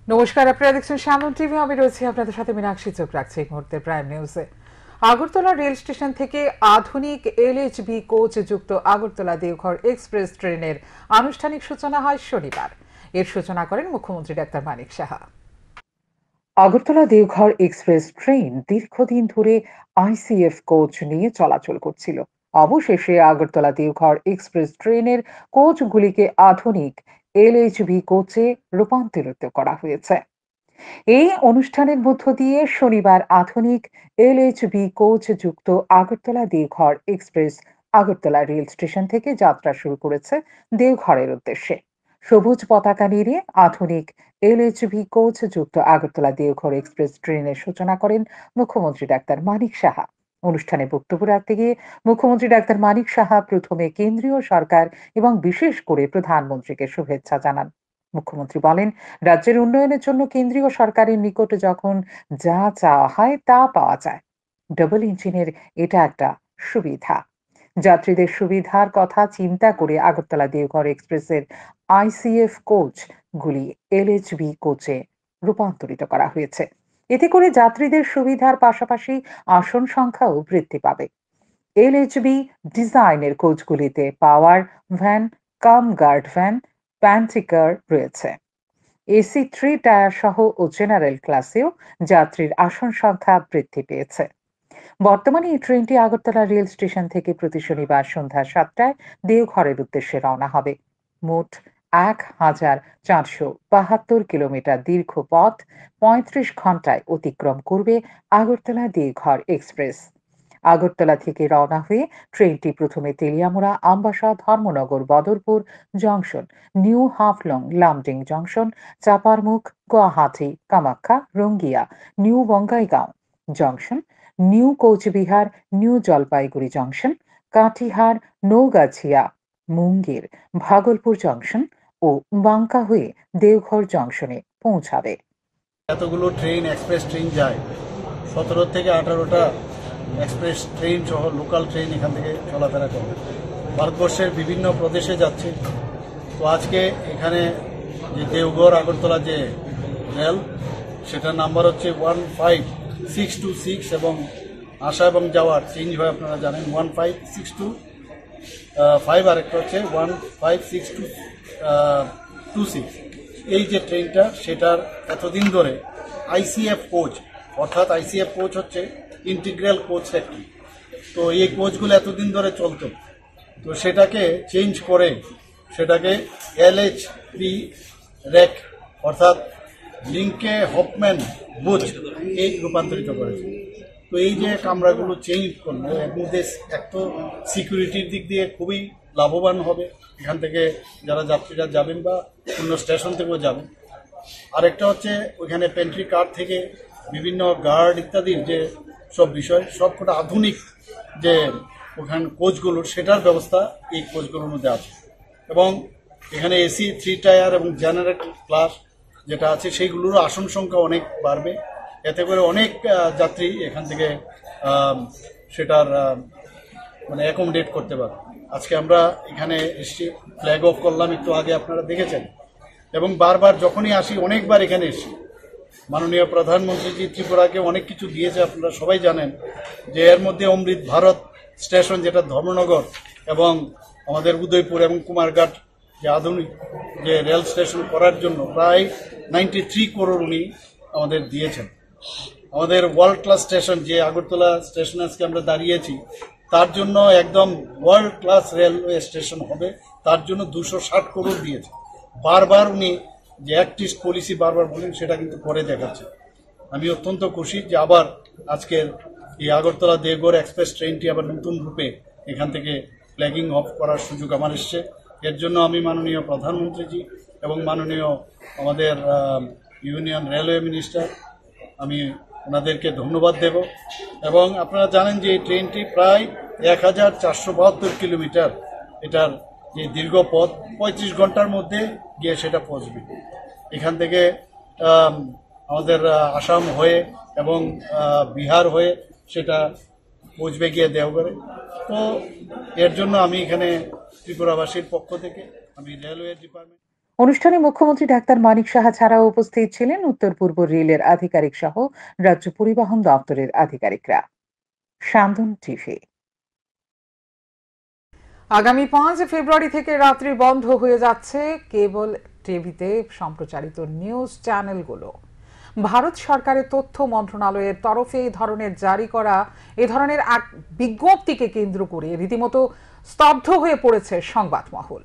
নমস্কার, আপনারা দেখছেন সামন টিভি। আমি রয়েছি আপনাদের সাথে মীনাক্ষী। চোখ রাখছি এই মুহূর্তে প্রাইম নিউজে। আগরতলা রেল স্টেশন থেকে আধুনিক এলএইচবি কোচ যুক্ত আগরতলা দেওঘর এক্সপ্রেস ট্রেনের আনুষ্ঠানিক সূচনা হয় শনিবার। এর সূচনা করেন মুখ্যমন্ত্রী doctor Manik Saha. Agartala Deoghar express train দীর্ঘদিন ধরে আইসিএফ কোচ নিয়ে চলাচল করছিল। অবশেষে আগরতলা দেওঘর এক্সপ্রেস ট্রেনের কোচগুলিকে আধুনিক এলএইচবি কোচে রূপান্তরিত করা হয়েছে। এই অনুষ্ঠানের মধ্য দিয়ে শনিবার আধুনিক এলএইচবি কোচ যুক্ত Agartala Deoghar express Agartala rail station থেকে যাত্রা শুরু করেছে দেওঘরের উদ্দেশ্যে। সবুজ পতাকা নেড়ে আধুনিক এলএইচবি কোচ যুক্ত আগরতলা দেওঘর এক্সপ্রেস ট্রেনের সূচনা করেন মুখ্যমন্ত্রী ডাক্তার মানিক সাহা। অনুষ্ঠানে বক্তব্য রাখতে গিয়ে মুখ্যমন্ত্রী ডাক্তার মানিক সাহা প্রথমে কেন্দ্রীয় সরকার এবং বিশেষ করে প্রধানমন্ত্রীকে শুভেচ্ছা জানান। মুখ্যমন্ত্রী বলেন, রাজ্যের উন্নয়নের জন্য কেন্দ্রীয় সরকারের নিকট যখন যা চাওয়া হয় তা পাওয়া যায়। ডাবল ইঞ্জিনের এটা একটা সুবিধা। যাত্রীদের সুবিধার কথা চিন্তা করে আগরতলা দেওঘর এক্সপ্রেসের আইসিএফ কোচ গুলি এলএইচবি কোচে রূপান্তরিত করা হয়েছে। এতে করে যাত্রীদের সুবিধার পাশাপাশি আসন সংখ্যাও বৃদ্ধি পাবে। এলএইচবি ডিজাইনের কোচগুলিতে power van, cum guard van, pantry car রয়েছে। এসি 3 টায়ার সহ ও জেনারেল ক্লাসেও যাত্রীর আসন সংখ্যা বৃদ্ধি পেয়েছে। বর্তমানে এই ট্রেনটি আগরতলা রেল স্টেশন থেকে প্রতি শনিবার সন্ধ্যা 7টায় দেওঘরের উদ্দেশ্যে রওনা হবে। মোট 1472 কিলোমিটার দীর্ঘ পথ 35 ঘন্টায় অতিক্রম করবে আগরতলা দেওঘর এক্সপ্রেস। আগরতলা থেকে রওনা হয়ে ট্রেনটি প্রথমে Teliamura, Ambassa, Dharmanagar, Badarpur junction, new Haflong, Lumding junction, Chaparmukh, Guwahati, Kamakhya, Rangiya, new Bongaigaon junction, new Coochbehar, new Jalpaiguri junction, Katihar, Naugachia, Munger, Bhagalpur junction ও বাঙ্কা হয়ে দেওঘর জংশনে পৌঁছাবে। এতগুলো ট্রেন, এক্সপ্রেস ট্রেন যায়, 17 থেকে 18টা এক্সপ্রেস ট্রেন সহ লোকাল ট্রেন এখান থেকে চলাফেরা করে ভারতবর্ষের বিভিন্ন প্রদেশে যাচ্ছে। তো আজকে এখানে যে দেওঘর আগরতলা যে রেল, সেটার নাম্বার হচ্ছে 15626 এবং আসা এবং যাওয়ার চেঞ্জ হয়, আপনারা জানেন 15625, আর একটা হচ্ছে 15626। এই যে ট্রেনটা, সেটার এতদিন ধরে আইসিএফ কোচ, অর্থাৎ আইসিএফ কোচ হচ্ছে ইন্টিগ্রাল কোচ সেক্টর। তো এই কোচগুলো এতদিন ধরে চলতো, তো সেটাকে চেঞ্জ করে সেটাকে এলএইচবি রেক অর্থাৎ লিঙ্কে হপম্যান বুচ এই রূপান্তরিত করেছে। তো এই যে কামরাগুলো চেঞ্জ করলো, এর মধ্যে এক তো সিকিউরিটির দিক দিয়ে খুবই লাভবান হবে এখান থেকে যারা যাত্রীরা যাবেন বা অন্য স্টেশন থেকেও যাবেন। আরেকটা হচ্ছে ওইখানে পেন্ট্রি কার থেকে বিভিন্ন গার্ড ইত্যাদির যে সব বিষয়, সবকটা আধুনিক যে ওখানে কোচগুলোর সেটার ব্যবস্থা এই কোচগুলোর মধ্যে আছে। এবং এখানে এসি 3 টায়ার এবং জেনারেল ক্লাস যেটা আছে সেইগুলোরও আসন সংখ্যা অনেক বাড়বে। এতে করে অনেক যাত্রী এখান থেকে সেটার মানে অ্যাকোমোডেট করতে পারবে। আজকে আমরা এখানে এসছি, ফ্ল্যাগ অফ করলাম একটু আগে, আপনারা দেখেছেন। এবং বারবার যখনই আসি, অনেকবার এখানে এসছি, মাননীয় প্রধানমন্ত্রীজি ত্রিপুরাকে অনেক কিছু দিয়েছে, আপনারা সবাই জানেন। যে এর মধ্যে অমৃত ভারত স্টেশন যেটা ধর্মনগর এবং আমাদের উদয়পুর এবং কুমারঘাট যে আধুনিক যে রেল স্টেশন করার জন্য প্রায় 93 করোড় উনি আমাদের দিয়েছেন। আমাদের ওয়ার্ল্ড ক্লাস স্টেশন যে আগরতলা স্টেশন আজকে আমরা দাঁড়িয়েছি, তার জন্য একদম ওয়ার্ল্ড ক্লাস রেলওয়ে স্টেশন হবে, তার জন্য 260 করোড় দিয়েছে। বারবার উনি যে অ্যাক্টিস্ট পলিসি বারবার বলেন, সেটা কিন্তু করে দেখাচ্ছে। আমি অত্যন্ত খুশি যে আবার আজকের এই আগরতলা দেওঘর এক্সপ্রেস ট্রেনটি আবার নতুন রূপে এখান থেকে ফ্ল্যাগিং অফ করার সুযোগ আমার এসছে। এর জন্য আমি মাননীয় প্রধানমন্ত্রীজি এবং মাননীয় আমাদের ইউনিয়ন রেলওয়ে মিনিস্টার, আমি ওনাদেরকে ধন্যবাদ দেব। এবং আপনারা জানেন যে এই ট্রেনটি প্রায় 1472 কিলোমিটার, এটার যে দীর্ঘ পথ 35 ঘন্টার মধ্যে গিয়ে সেটা পৌঁছবে। এখান থেকে আমাদের আসাম হয়ে এবং বিহার হয়ে সেটা পৌঁছবে গিয়ে দেওঘরে। তো এর জন্য আমি এখানে ত্রিপুরাবাসীর পক্ষ থেকে আমি রেলওয়ে ডিপার্টমেন্ট অনুষ্ঠানে মুখ্যমন্ত্রী ডাক্তার মানিক সাহা ছাড়াও উপস্থিত ছিলেন উত্তর পূর্ব রেলের আধিকারিক সহ রাজ্য পরিবহন দপ্তরের আধিকারিকরা। সান্দন টিভি। আগামী 5 ফেব্রুয়ারি থেকে রাত্রি বন্ধ হয়ে যাচ্ছে কেবল টিভিতে সম্প্রচারিত নিউজ চ্যানেলগুলো। ভারত সরকারের তথ্য মন্ত্রণালয়ের তরফে এ ধরনের এক বিজ্ঞপ্তিকে কেন্দ্র করে রীতিমতো স্তব্ধ হয়ে পড়েছে সংবাদ মহল।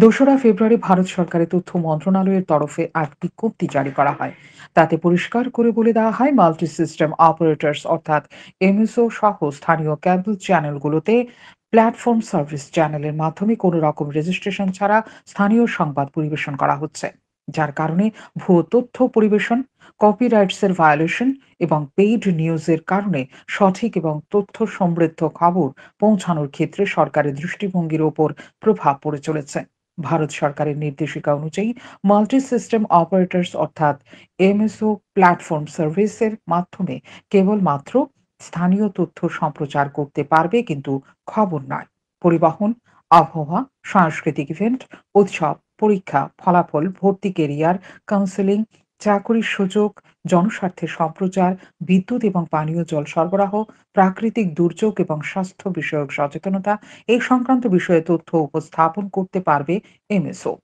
2রা ফেব্রুয়ারি ভারত সরকারের তথ্য মন্ত্রণালয়ের তরফে এক বিজ্ঞপ্তি জারি করা হয়। তাতে পরিষ্কার করে বলে দেওয়া হয়, মাল্টি সিস্টেম অপারেটরস অর্থাৎ এমএসও সহ স্থানীয় কেবল চ্যানেলগুলোতে প্ল্যাটফর্ম সার্ভিস চ্যানেলের মাধ্যমে কোনো রকম রেজিস্ট্রেশন ছাড়া স্থানীয় সংবাদ পরিবেশন করা হচ্ছে, যার কারণে ভুয়ো তথ্য পরিবেশন, কপিরাইটসের ভায়োলেশন এবং পেইড নিউজের কারণে সঠিক এবং তথ্য সমৃদ্ধ খবর পৌঁছানোর ক্ষেত্রে সরকারের দৃষ্টিভঙ্গির ওপর প্রভাব পড়ে চলেছে। ভারত সরকারের নির্দেশিকা অনুযায়ী মাল্টি সিস্টেম অপারেটরস অর্থাৎ এমএসও প্ল্যাটফর্ম সার্ভিসের মাধ্যমে কেবলমাত্র স্থানীয় তথ্য সম্প্রচার করতে পারবে, কিন্তু খবর নয়। পরিবহন, আবহাওয়া, সাংস্কৃতিক ইভেন্ট, উৎসব, পরীক্ষা, ফলাফল, ভর্তি, কেরিয়ার কাউন্সেলিং, চাকরির সুযোগ, জনস্বার্থে সম্প্রচার, বিদ্যুৎ এবং পানীয় জল সরবরাহ, প্রাকৃতিক দুর্যোগ এবং স্বাস্থ্য বিষয়ক সচেতনতা এই সংক্রান্ত বিষয়ে তথ্য উপস্থাপন করতে পারবে এমএসও।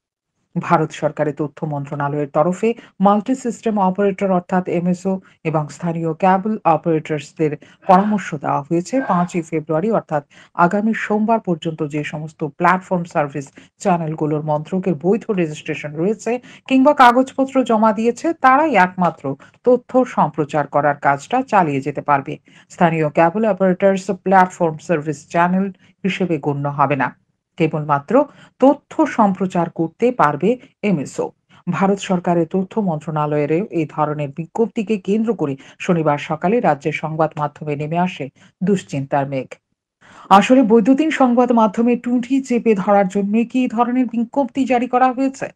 ভারত সরকারের তথ্য মন্ত্রণালয়ের তরফে মাল্টি সিস্টেম অপারেটর অর্থাৎ এমএসও এবং স্থানীয় ক্যাবল অপারেটরসদের পরামর্শ দেওয়া হয়েছে 5 ফেব্রুয়ারি অর্থাৎ আগামী সোমবার পর্যন্ত যে সমস্ত প্ল্যাটফর্ম সার্ভিস চ্যানেলগুলোর মন্ত্রকের বৈধ রেজিস্ট্রেশন রয়েছে কিংবা কাগজপত্র জমা দিয়েছে তারাই একমাত্র তথ্য সম্প্রচার করার কাজটা চালিয়ে যেতে পারবে। স্থানীয় cable operators platform service channel হিসেবে গণ্য হবে না। কেবলমাত্র তথ্য সম্প্রচার করতে পারবে এমএসও। ভারত সরকারের তথ্য মন্ত্রণালয়ের এই ধরনের বিজ্ঞপ্তিকে কেন্দ্র করে শনিবার সকালে রাজ্যের সংবাদ মাধ্যমে নেমে আসে দুশ্চিন্তার মেঘ। আসলে বৈদ্যুতিন সংবাদ মাধ্যমে টুঁটি চেপে ধরার জন্য কি এই ধরনের বিজ্ঞপ্তি জারি করা হয়েছে,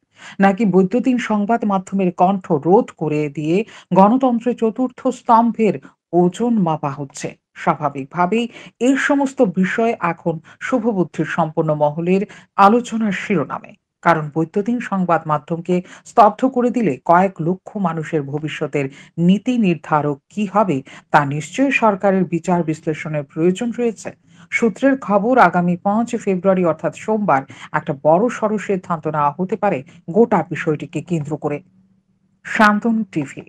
নাকি বৈদ্যুতিন সংবাদ মাধ্যমের কণ্ঠ রোধ করে দিয়ে গণতন্ত্রের চতুর্থ স্তম্ভের ওজন মাপা হচ্ছে? স্বাভাবিকভাবেই এই সমস্ত বিষয় এখন শুভবুদ্ধির সম্পন্ন মহলের আলোচনার শিরোনামে। কারণ বৈদ্যুতিন সংবাদ মাধ্যমকে স্তব্ধ করে দিলে কয়েক লক্ষ মানুষের ভবিষ্যতের নীতি নির্ধারক কি হবে তা নিশ্চয়ই সরকারের বিচার বিশ্লেষণের প্রয়োজন রয়েছে। সূত্রের খবর, আগামী 5 ফেব্রুয়ারি অর্থাৎ সোমবার একটা বড়সড় সিদ্ধান্ত নেওয়া হতে পারে গোটা বিষয়টিকে কেন্দ্র করে। শান্তন টিভি।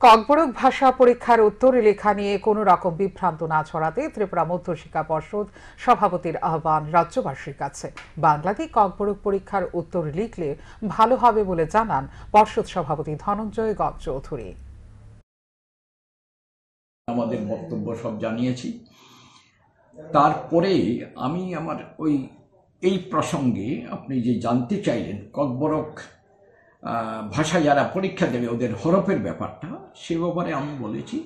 ককবরক ভাষা পরীক্ষার উত্তর লেখা নিয়ে কোনো রকম বিভ্রান্ত না ছড়াতে ত্রিপুরা মধ্যশিক্ষা পর্ষদ সভাপতির আহ্বান রাজ্যবাসীর কাছে। বাংলাতেই ককবরক পরীক্ষার উত্তর লিখলে ভালো হবে বলে জানান পর্ষদ সভাপতি ধনঞ্জয় চৌধুরী। আমাদের বক্তব্য সব জানিয়েছি। তারপরে আমি আমার এই প্রসঙ্গে আপনি যে জানতে চাইলেন ককবরক ভাষা যারা পরীক্ষা দেবে ওদের হরফের ব্যাপারটা, সে ব্যাপারে আমি বলেছি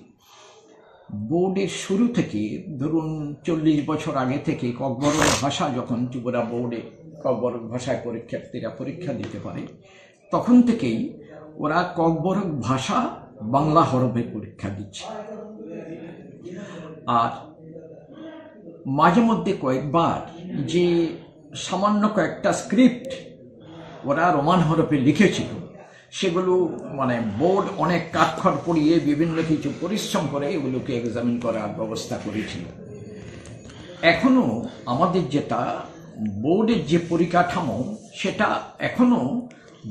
বোর্ডের শুরু থেকে ধরুন 40 বছর আগে থেকে ককবরক ভাষা যখন ত্রিপুরা বোর্ডে ককবরক ভাষায় পরীক্ষার্থীরা পরীক্ষা দিতে পারে তখন থেকেই ওরা ককবরক ভাষা বাংলা হরফে পরীক্ষা দিচ্ছে। আর মাঝে মধ্যে কয়েকবার যে সামান্য কয়েকটা স্ক্রিপ্ট ওরা রোমান হরফে লিখেছিল সেগুলো বোর্ড অনেক কাঠখড় পড়িয়ে বিভিন্ন কিছু পরিশ্রম করে এগুলোকে এক্সামিন করার ব্যবস্থা করেছিল। এখনো আমাদের যেটা বোর্ডের যে পরিকাঠামো সেটা এখনো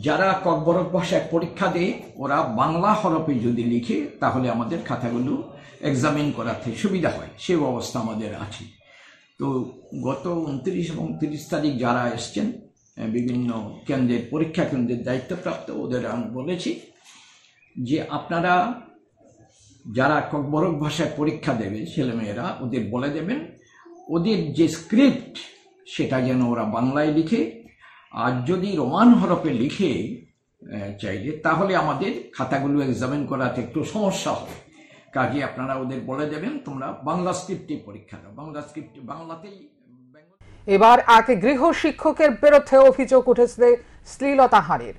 যারা ককবরক ভাষায় পরীক্ষা দেয় ওরা বাংলা হরফে যদি লিখে তাহলে আমাদের খাতাগুলো এক্সামিন করাতে সুবিধা হয়, সেই অবস্থা আমাদের আছে। তো গত 29 এবং 30 তারিখ যারা এসছেন বিভিন্ন কেন্দ্রের পরীক্ষা কেন্দ্রের দায়িত্বপ্রাপ্ত ওদের আমি বলেছি যে আপনারা যারা ককবরক ভাষায় পরীক্ষা দেবে ছেলেমেয়েরা ওদের বলে দেবেন ওদের যে স্ক্রিপ্ট সেটা যেন ওরা বাংলায় লিখে, আর যদি রোমান হরফে লিখে চাইলে তাহলে আমাদের খাতাগুলো এক্সামিন করাতে একটু সমস্যা হবে। কাজে আপনারা ওদের বলে দেবেন তোমরা বাংলা স্ক্রিপ্টে পরীক্ষা দাও, বাংলা স্ক্রিপ্ট বাংলাতেই। এবার এক গৃহ শিক্ষকের বিরুদ্ধে অভিযোগ উঠেছে শ্লীলতাহানির।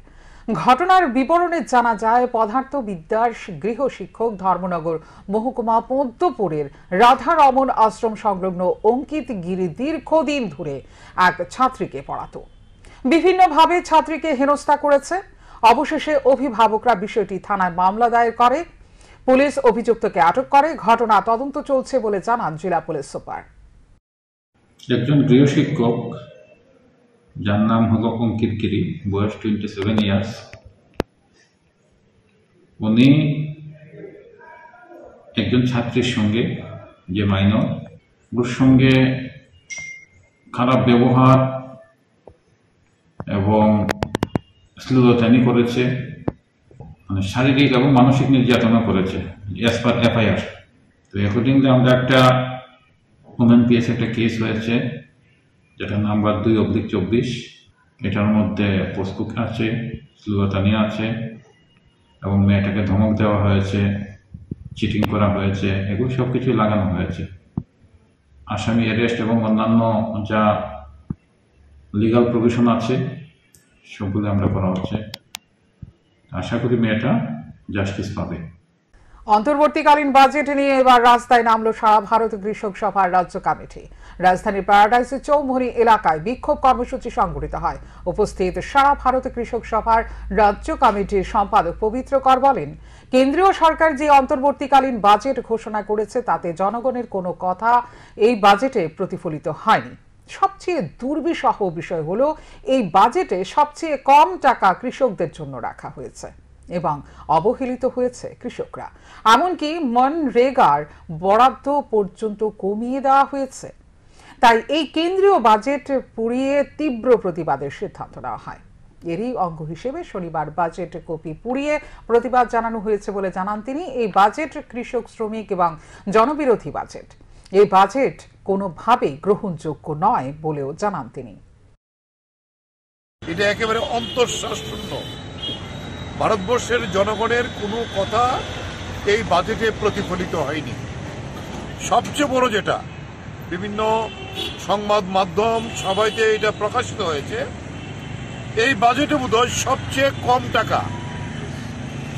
ঘটনার বিবরণে জানা যায় পদার্থবিদ্যার গৃহ শিক্ষক ধর্মনগর মহকুমা পদ্মপুরের রাধা রমন আশ্রম সংলগ্ন অঙ্কিত গিরি দীর্ঘদিন ধরে এক ছাত্রীকে পড়াতো। বিভিন্নভাবে ছাত্রীকে হেনস্থা করেছে। অবশেষে অভিভাবকরা বিষয়টি থানায় মামলা দায়ের করে। পুলিশ অভিযুক্তকে আটক করে। ঘটনা তদন্ত চলছে বলে জানান জেলা পুলিশ সুপার। একজন গৃহশিক্ষক যার নাম হলো অঙ্কিত গিরি, বয়স 27 ইয়ার্স, উনি একজন ছাত্রীর সঙ্গে, যে মাইনর, ওর সঙ্গে খারাপ ব্যবহার এবং শ্লীলতাহানি করেছে, মানে শারীরিক এবং মানসিক নির্যাতনা করেছে অ্যাজ পার এফআইআর। তো অ্যাকর্ডিংলি আমরা একটা ওমেন-পিএস একটা কেস হয়েছে, যেটা নাম্বার 2/24। এটার মধ্যে পোস্টবুক আছে, শ্লীলতাহানি আছে এবং মেয়েটাকে ধমক দেওয়া হয়েছে, চিটিং করা হয়েছে, এগুলো সব কিছু লাগানো হয়েছে। আসামি অ্যারেস্ট এবং অন্যান্য যা লিগাল প্রভিশন আছে সবগুলো আমরা করা হচ্ছে। আশা করি মেয়েটা জাস্টিস পাবে। অন্তর্বর্তীকালীন বাজেট নিয়ে এবার রাস্তায় নামল সারা ভারত কৃষক সভার রাজ্য কমিটি। রাজধানীর প্যারাডাইসের চৌমুহনী এলাকায় বিক্ষোভ কর্মসূচি সংগঠিত হয়। উপস্থিত সারা ভারত কৃষক সভার রাজ্য কমিটির সম্পাদক পবিত্র কর বলেন, কেন্দ্রীয় সরকার যে অন্তর্বর্তীকালীন বাজেট ঘোষণা করেছে তাতে জনগণের কোনো কথা এই বাজেটে প্রতিফলিত হয়নি। সবচেয়ে দুর্বিষহ বিষয় হলো এই বাজেটে সবচেয়ে কম টাকা কৃষকদের জন্য রাখা হয়েছে এবং অবহেলিত হয়েছে কৃষকরা। এমনকি মনরেগার বরাদ্দ পর্যন্ত কমিয়ে দেওয়া হয়েছে। তাই এই কেন্দ্রীয় বাজেট পুড়িয়ে তীব্র প্রতিবাদের সিদ্ধান্ত নেওয়া হয়। এরই অঙ্গ হিসেবে শনিবার বাজেট কপি পুড়িয়ে প্রতিবাদ জানানো হয়েছে বলে জানান তিনি। এই বাজেট কৃষক, শ্রমিক এবং জনবিরোধী বাজেট। এই বাজেট কোনোভাবেই গ্রহণযোগ্য নয় বলেও জানান তিনি। এটা একেবারে অন্তঃশ্বাস শূন্য। ভারতবর্ষের জনগণের কোনো কথা এই বাজেটে প্রতিফলিত হয়নি। সবচেয়ে বড় যেটা, বিভিন্ন সংবাদ মাধ্যম সবাইতে এটা প্রকাশিত হয়েছে, এই বাজেটে বোধহয় সবচেয়ে কম টাকা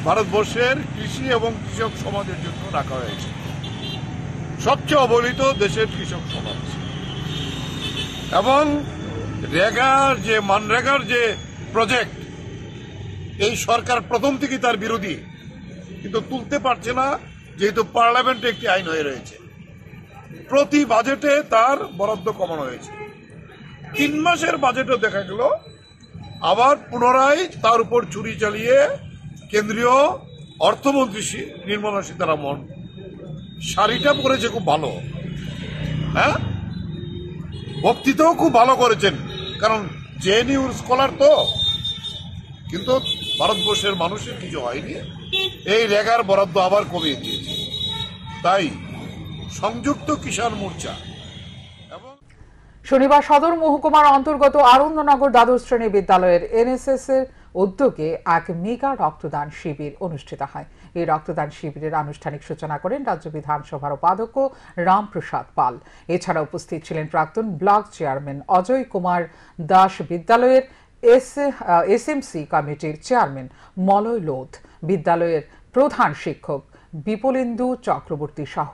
ভারতবর্ষের কৃষি এবং কৃষক সমাজের জন্য রাখা হয়েছে। সবচেয়ে অবহেলিত দেশের কৃষক সমাজ। এবং মানরেগার যে প্রজেক্ট, এই সরকার প্রথম থেকে তার বিরোধী, কিন্তু তুলতে পারছে না যেহেতু পার্লামেন্টে একটি আইন হয়ে রয়েছে। প্রতি বাজেটে তার বরাদ্দ কমানো হয়েছে। 3 মাসের বাজেটও দেখা গেল আবার পুনরায় তার উপর ছুরি চালিয়ে কেন্দ্রীয় অর্থমন্ত্রী নির্মলা সীতারামন শাড়িটা পরেছে খুব ভালো, হ্যাঁ, বক্তৃতাও খুব ভালো করেছেন, কারণ জেএনইউর স্কলার তো। কিন্তু ভারতবর্ষের মানুষের কিছু হয়নি। এই রেগার বরাদ্দ আবার কমিয়ে দিয়েছে। তাই সংযুক্ত কিষাণ মোর্চা এবং শনিবার সদর মহকুমার অন্তর্গত আনন্দনগর দ্বাদশ শ্রেণী বিদ্যালয়ের এনএসএস এর উদ্যোগে এক মেগা রক্তদান শিবির অনুষ্ঠিত হয়। এই রক্তদান শিবিরের আনুষ্ঠানিক সূচনা করেন রাজ্য বিধানসভার উপাধ্যক্ষ রামপ্রসাদ পাল। এছাড়া উপস্থিত ছিলেন প্রাক্তন ব্লক চেয়ারম্যান অজয় কুমার দাস, বিদ্যালয়ের এসএমসি কমিটির চেয়ারম্যান মলয় লোধ, বিদ্যালয়ের প্রধান শিক্ষক বিপুলেন্দু চক্রবর্তী সহ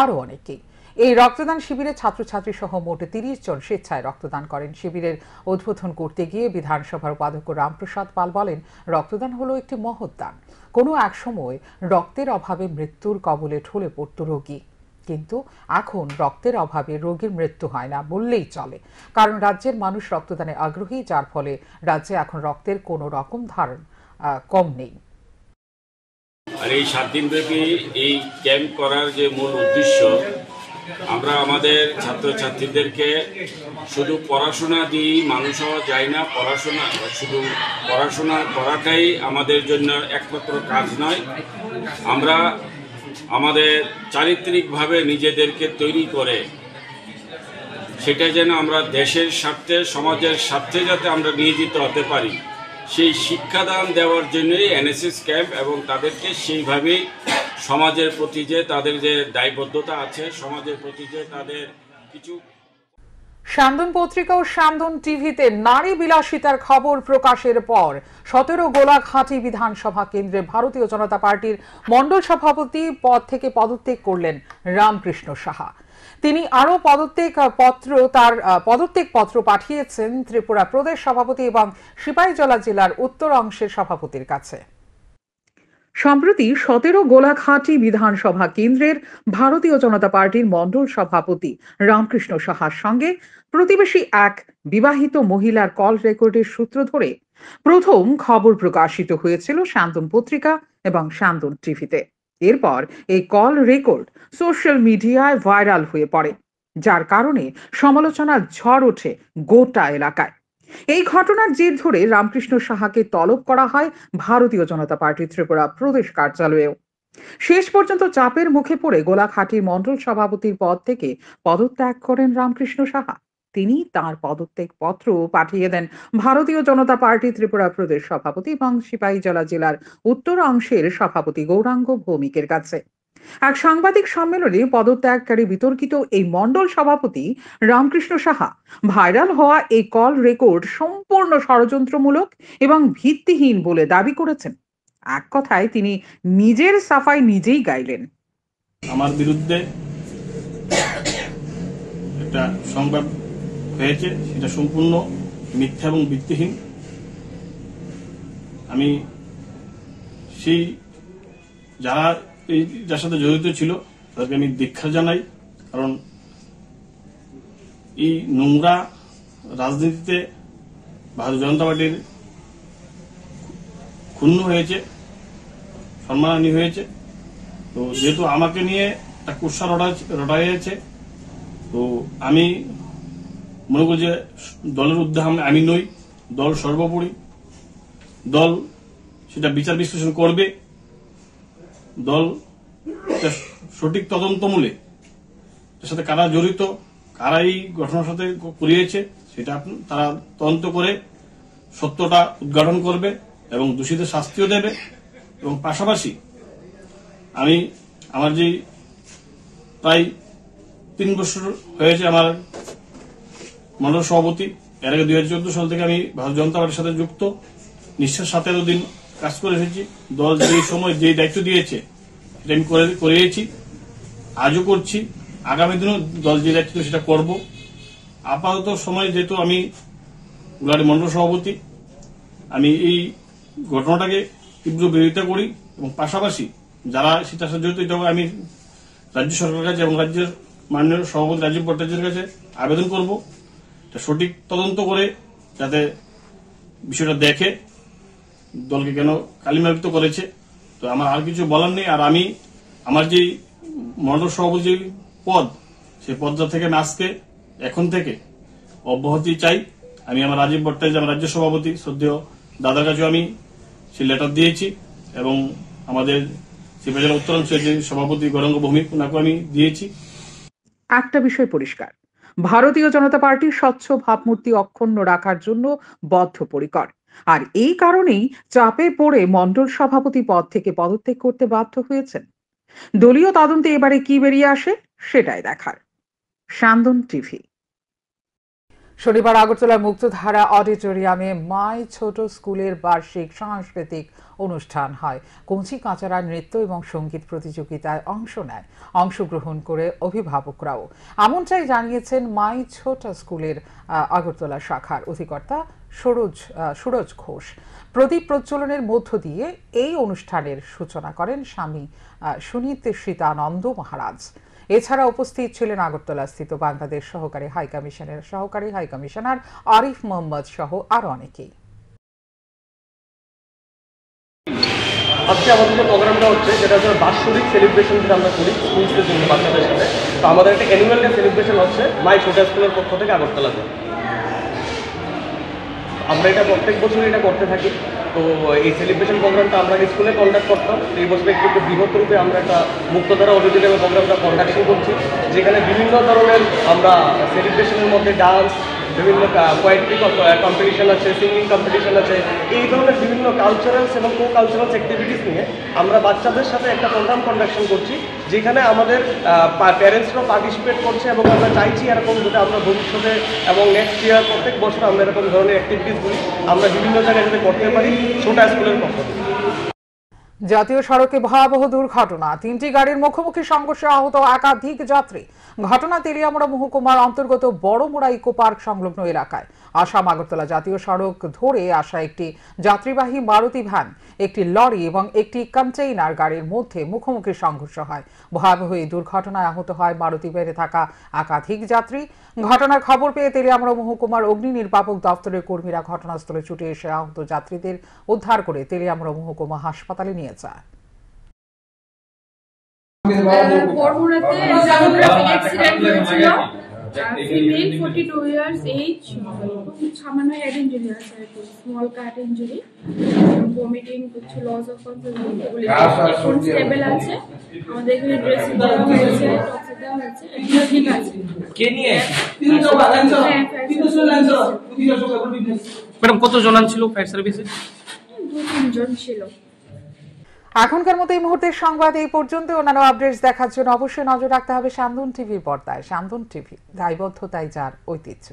আরও অনেকেই। এই রক্তদান শিবিরে ছাত্রছাত্রী সহ মোট 30 জন স্বেচ্ছায় রক্তদান করেন। শিবিরের উদ্বোধন করতে গিয়ে বিধানসভার উপাধ্যক্ষ রামপ্রসাদ পাল বলেন, রক্তদান হলো একটি মহৎ দান। কোনো এক সময় রক্তের অভাবে মৃত্যুর কবলে ঢলে পড়ত রোগী, কিন্তু এখন রক্তের অভাবে রোগীর মৃত্যু হয় না বললেই চলে, কারণ রাজ্যের মানুষ রক্তদানে আগ্রহী, যার ফলে রাজ্যে এখন রক্তের কোনো রকম ধারণ কম নেই। আর এই 7 দিনব্যাপী এই ক্যাম্প করার যে মূল উদ্দেশ্য, আমরা আমাদের ছাত্রছাত্রীদেরকে শুধু পড়াশোনা দিয়েই মানুষ হওয়া যায় না। শুধু পড়াশোনা করাটাই আমাদের জন্য একমাত্র কাজ নয়। আমরা আমাদের চারিত্রিকভাবে নিজেদেরকে তৈরি করে সেটা যেন আমরা দেশের স্বার্থে, সমাজের স্বার্থে যাতে আমরা নিয়োজিত হতে পারি, সেই শিক্ষাদান দেওয়ার জন্যই এনএসএস ক্যাম্প, এবং তাদেরকে সেইভাবেই সমাজের প্রতি যে তাদের যে দায়বদ্ধতা আছে, সমাজের প্রতি যে তাদের কিছু। সান্দন পত্রিকা ও সান্দন টিভিতে নারী বিলাসিতার খবর প্রকাশের পর 17 গোলাঘাটি বিধানসভা কেন্দ্রে ভারতীয় জনতা পার্টির মণ্ডল সভাপতি পদ থেকে পদত্যাগ করলেন রামকৃষ্ণ সাহা। তিনি আরও পদত্যাগ পত্র পাঠিয়েছেন ত্রিপুরা প্রদেশ সভাপতি এবং সিপাহীজলা জেলার উত্তর অংশের সভাপতির কাছে। সম্প্রতি 17 গোলাঘাটি বিধানসভা কেন্দ্রের ভারতীয় জনতা পার্টির মণ্ডল সভাপতি রামকৃষ্ণ সাহার সঙ্গে প্রতিবেশী এক বিবাহিত মহিলার কল রেকর্ডের সূত্র ধরে প্রথম খবর প্রকাশিত হয়েছিল স্যান্দন পত্রিকা এবং স্যান্দন টিভিতে। এরপর এই কল রেকর্ড সোশ্যাল মিডিয়ায় ভাইরাল হয়ে পড়ে, যার কারণে সমালোচনার ঝড় ওঠে গোটা এলাকায়। এই ঘটনার জের ধরে রামকৃষ্ণ সাহাকে তলব করা হয় ভারতীয় জনতা পার্টি ত্রিপুরা প্রদেশ কার্যালয়েও। শেষ পর্যন্ত চাপের মুখে পড়ে গোলাঘাটির মণ্ডল সভাপতির পদ থেকে পদত্যাগ করেন রামকৃষ্ণ সাহা। তিনি তার পদত্যাগ পত্র পাঠিয়ে দেন ভারতীয় জনতা পার্টি ত্রিপুরা প্রদেশ সভাপতি এবং সিপাহীজলা জেলার উত্তর অংশের সভাপতি গৌরাঙ্গ ভৌমিকের কাছে। এক সাংবাদিক সম্মেলনে পদত্যাগকারী বিতর্কিত এই মণ্ডল সভাপতি রামকৃষ্ণ সাহা ভাইরাল হওয়া এই কল রেকর্ড সম্পূর্ণ ষড়যন্ত্রমূলক এবং ভিত্তিহীন বলে দাবি করেছেন। এক কথায় তিনি নিজের সাফাই নিজেই গাইলেন। আমার বিরুদ্ধে একটা সংবাদ হয়েছে, সেটা সম্পূর্ণ মিথ্যা এবং ভিত্তিহীন। আমি সেই যার সাথে জড়িত ছিল তাদেরকে আমি দীক্ষা জানাই, কারণ এই নোংরা রাজনীতিতে ভারতীয় জনতা পার্টির ক্ষুণ্ণ হয়েছে, সম্মানহানি হয়েছে। তো যেহেতু আমাকে নিয়ে একটা কুৎসা রটা হয়েছে, তো আমি মনে করি যে দলের ঊর্ধ্বে আমি নই, দল সর্বোপরি। দল সেটা বিচার বিশ্লেষণ করবে, দল সঠিক তদন্তমূলে এর সাথে কারা জড়িত, কারা এই ঘটনার সাথে করিয়েছে সেটা তারা তদন্ত করে সত্যটা উদ্ঘাটন করবে এবং দোষীদের শাস্তিও দেবে। এবং পাশাপাশি আমি আমার যে প্রায় 3 বছর হয়েছে আমার মণ্ডল সভাপতি, এর আগে 2014 সাল থেকে আমি ভারতীয় জনতা পার্টির সাথে যুক্ত, নিঃশ্বাস 17 দিন কাজ করে এসেছি। দল যে সময় যে দায়িত্ব দিয়েছে সেটা আমি করেছি, আজও করছি, আগামী দিনও দল যে দায়িত্ব সেটা করব। আপাতত সময় যেহেতু আমি গোলাঘাটি মণ্ডল সভাপতি, আমি এই ঘটনাটাকে তীব্র বিরোধিতা করি এবং পাশাপাশি যারা সেটার সাথে জড়িত আমি রাজ্য সরকারের কাছে এবং রাজ্যের মাননীয় সভাপতি রাজীব ভট্টাচার্যের কাছে আবেদন করব সঠিক তদন্ত করে যাতে বিষয়টা দেখে দলকে কেন কালিমালিপ্ত করেছে। তো আমার আর কিছু বলার নেই। আর আমি আমার যে মণ্ডল সভাপতি পদ, সেই পদটা থেকে আমি আজকে এখন থেকে অব্যাহতি চাই। আমি আমার রাজীব ভট্টাচার্য, আমার রাজ্য সভাপতি শ্রদ্ধেয় দাদার কাছেও আমি সেই লেটার দিয়েছি এবং আমাদের সিপাহীজলা উত্তরাঞ্চলের যে সভাপতি গৌরাঙ্গ ভৌমিক, ওনাকেও আমি দিয়েছি। একটা বিষয় পরিষ্কার, ভারতীয় জনতা পার্টি স্বচ্ছ ভাবমূর্তি অক্ষুণ্ণ রাখার জন্য বদ্ধপরিকর। আর এই কারণেই চাপে পড়ে মণ্ডল সভাপতি পদ থেকে পদত্যাগ করতে বাধ্য হয়েছেন। দলীয় তদন্তে এবারে কি বেরিয়ে আসে সেটাই দেখার। স্যান্দন টিভি। শনিবার আগরতলার মুক্তধারা অডিটোরিয়ামে মাই ছোট স্কুলের বার্ষিক সাংস্কৃতিক অনুষ্ঠান হয়। কঞ্চি কাঁচারা নৃত্য এবং সঙ্গীত প্রতিযোগিতায় অংশগ্রহণ করে অভিভাবকরাও। এমনটাই জানিয়েছেন মাই ছোট স্কুলের আগরতলা শাখার অধিকর্তা সুরজ ঘোষ। প্রদীপ প্রজ্বলনের মধ্য দিয়ে এই অনুষ্ঠানের সূচনা করেন স্বামী সুনীতিশীতানন্দ মহারাজ। এছাড়া উপস্থিত ছিলেন আগরতলা স্থিত বাংলাদেশ সহকারী হাইকমিশনার আরিফ মোহাম্মদ সহ আরো অনেকেই। আজকে আমাদের যে প্রোগ্রামটা হচ্ছে সেটা হচ্ছে বাৎসরিক সেলিব্রেশন যেটা আমরা করি স্কুলসের জন্য বাচ্চাদের সাথে। তো আমাদের একটা অ্যানুয়াল ডে সেলিব্রেশন হচ্ছে মাই ছোট স্কুলের পক্ষ থেকে আগরতলাতে। আমরা এটা প্রত্যেক বছরই এটা করতে থাকি। তো এই সেলিব্রেশন প্রোগ্রামটা আমরা স্কুলে কন্ডাক্ট করতাম। এই বছর একটু বৃহৎ রূপে আমরা একটা মুক্তধারা অডিটোরিয়ামে প্রোগ্রামটা কন্ডাকশন করছি, যেখানে বিভিন্ন ধরনের আমরা সেলিব্রেশনের মধ্যে ডান্স, বিভিন্ন পোয়েট্রি কম্পিটিশন আছে, সিঙ্গিং কম্পিটিশন আছে, এই ধরনের বিভিন্ন কালচারালস এবং কো কালচারালস অ্যাক্টিভিটিস নিয়ে আমরা বাচ্চাদের সাথে একটা প্রোগ্রাম কন্ডাকশন করছি, যেখানে আমাদের প্যারেন্টসরাও পার্টিসিপেট করছে এবং আমরা চাইছি এরকম যাতে আমরা ভবিষ্যতে এবং নেক্সট ইয়ার প্রত্যেক বছর আমরা এরকম ধরনের অ্যাক্টিভিটিসগুলি আমরা বিভিন্ন জায়গায় যাতে করতে পারি ছোটা স্কুলের পক্ষ থেকে। জাতীয় সড়কে ভয়াবহ দুর্ঘটনা, 3টি গাড়ির মুখোমুখি সংঘর্ষে আহত একাধিক যাত্রী। ঘটনা তেলিয়ামুড়া মহকুমার অন্তর্গত বড়মুড়া ইকো পার্ক সংলগ্ন এলাকায়। আসাম আগরতলা জাতীয় সড়ক ধরে আসা একটি যাত্রীবাহী মারুতি ভ্যান, একটি লরি এবং একটি কন্টেইনার গাড়ির মধ্যে মুখোমুখি সংঘর্ষ হয়। ভয়াবহ এই দুর্ঘটনায় আহত হয় মারুতি ভ্যানে থাকা একাধিক যাত্রী। ঘটনার খবর পেয়ে তেলিয়ামুড়া মহকুমার অগ্নি নির্বাপক দপ্তরের কর্মীরা ঘটনাস্থলে ছুটে এসে আহত যাত্রীদের উদ্ধার করে তেলিয়ামুড়া মহকুমা হাসপাতালে নিয়ে যায়। বড়মুড়াতে অ্যাক্সিডেন্ট হয়েছিল। ফিমেল 42 ইয়ার্স এজ, সামান্য হেড ইঞ্জুরি আছে, স্মল কাট ইঞ্জুরি, ভমিটিং, কিছু লস অফ কনসিয়াসনেস, এখন স্টেবল আছে। আমাদের এখানে ড্রেসিং দেওয়া হয়েছে, টক্সিক দেওয়া হয়েছে, ঠিক আছে। কে নিয়ে ম্যাডাম কতজন ছিল ফায়ার সার্ভিসে? 2-3 জন ছিল। এখনকার মতো এই মুহূর্তের সংবাদ এই পর্যন্ত। অন্যান্য আপডেটস দেখার জন্য অবশ্যই নজর রাখতে হবে সান্দন টিভির পর্দায়। সান্দন টিভি, দায়বদ্ধতাই যার ঐতিহ্য।